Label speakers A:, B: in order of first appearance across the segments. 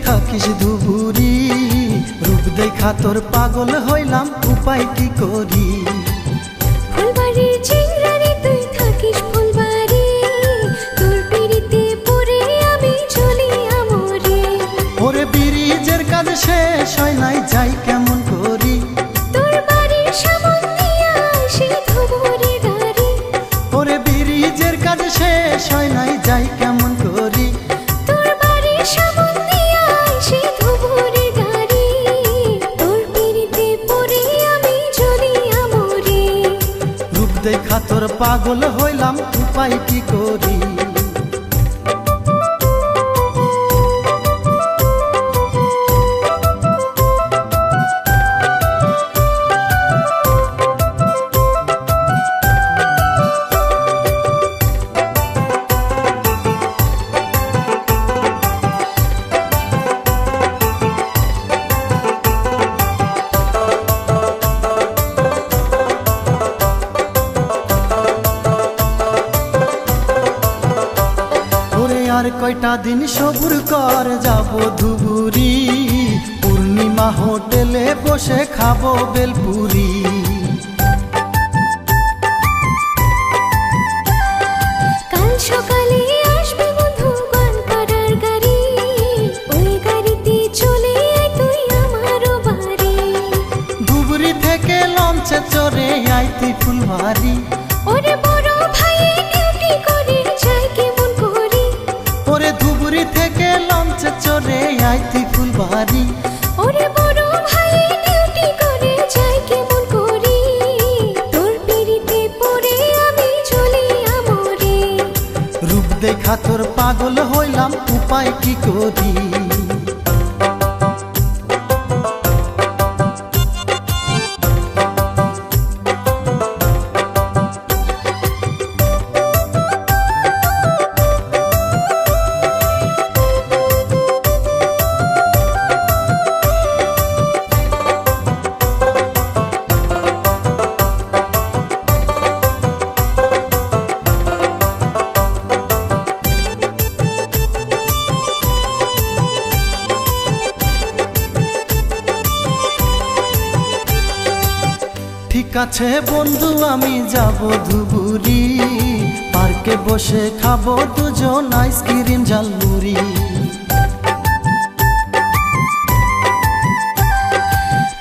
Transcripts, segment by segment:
A: থাকিস ধুবুরি, রূপ দেখা তোর পাগল হইলাম, উপায় কি করি।
B: ফুলবাড়ির চিংড়া রে তুই থাকিস ফুলবাড়ি, তোর পিড়িতে পড়ে আমি চলি আমরে।
A: ওরে ব্রিজের কাজ শেষ হয় নাই, যাই কেমন করি।
B: তোর বাড়ির সামন দিয়া আসে ধুবুরি গাড়ি,
A: ওরে ব্রিজের কাজ শেষ হয় নাই, যাই কেমন করি।
B: তোর বাড়ির সামন দিয়া আসে ধুবুরি গাড়ি, তোর পিড়িতে পড়ে আমি চলি আমরে।
A: রূপ দেখা তোর পাগল হইলাম, উপায় কি করি। আর কয়টা দিন সবুর কর, যাব ধুবুরি, পূর্ণিমা হোটেলে বসে খাবো বেলপুরি।
B: কাল সকালে আসবে বন্ধু গনপাড়ার গাড়ি, ওই গাড়িতে চলে আয় তুই আমার বাড়ি।
A: ধুবুরি থেকে লঞ্চে চড়ে আই তুই ফুলবাড়ি।
B: ওরে বড় ভাই ডিউটি করে যায় কেমন করি।
A: ওরে ধুবুরি থেকে লঞ্চে চড়ে আই তুই ফুলবাড়ি।
B: ওরে বড় ভাই ডিউটি করে যায় কেমন করি, তোর পিড়িতে পড়ে আমি চলি আমরে।
A: রূপ দেখা তোর পাগল হইলাম, উপায় কি করি। ঠিক আছে বন্ধু, আমি যাব ধুবুরি, পার্কে বসে খাবো দুজন আইসক্রিম ঝালমুড়ি।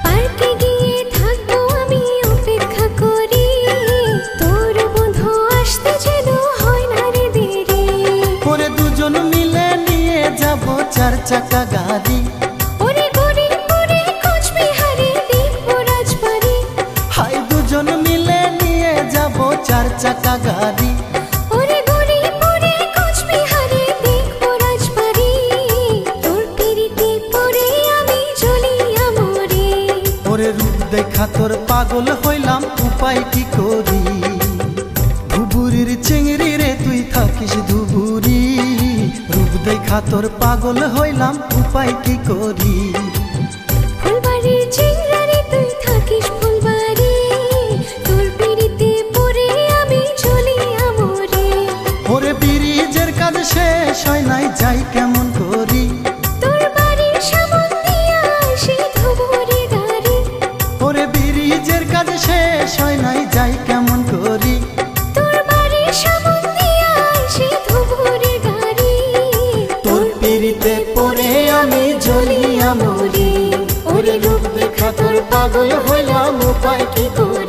B: পার্কে গিয়ে থাকবো আমি অপেক্ষা করি, তোর বন্ধু আসতে যেন হয় না রে দেরি।
A: পরে দুজন মিলে নিয়ে যাব 4 চাকা গাড়ি।
B: ওরে গরিবপুরে কোচবিহারে দেখবো রাজবাড়ি,
A: হাই দুজন মিলে নিয়ে যাব 4 চাকা গাড়ি।
B: ওরে গরিবপুরে কোচবিহারে দেখবো রাজবাড়ি, তোর পিড়িতে পড়ে আমি চলি আমরে।
A: ওরে রূপ দেখা তোর পাগল হইলাম, উপায় কি করি। ধুবুরির চিংড়ি রে তুই থাকিস ধুবুরি, রূপ দেখা তোর পাগল হইলাম, উপায় কি করি।
B: ফুলবাড়ির চিংড়া রে তুই থাকিস ফুলবাড়ি, তোর পিড়িতে পড়ে আমি চলি আমরে।
A: ওরে ব্রিজের কাজ শেষ হয় নাই, যাই কেমন করি।
B: তোর বাড়ির সামন দিয়া আসে ধুবুরি গাড়ি,
A: ওরে ব্রিজের কাজ শেষ হয় নাই, যাই কেমন করি।
B: তোর বাড়ির সামন দিয়া আসে ধুবুরি গাড়ি,
A: তোর পিড়িতে পড়ে আমি জ্বলি আমরি। ওরে রূপ দেখা তোর পাগল হইলাম, উপায় কি করি।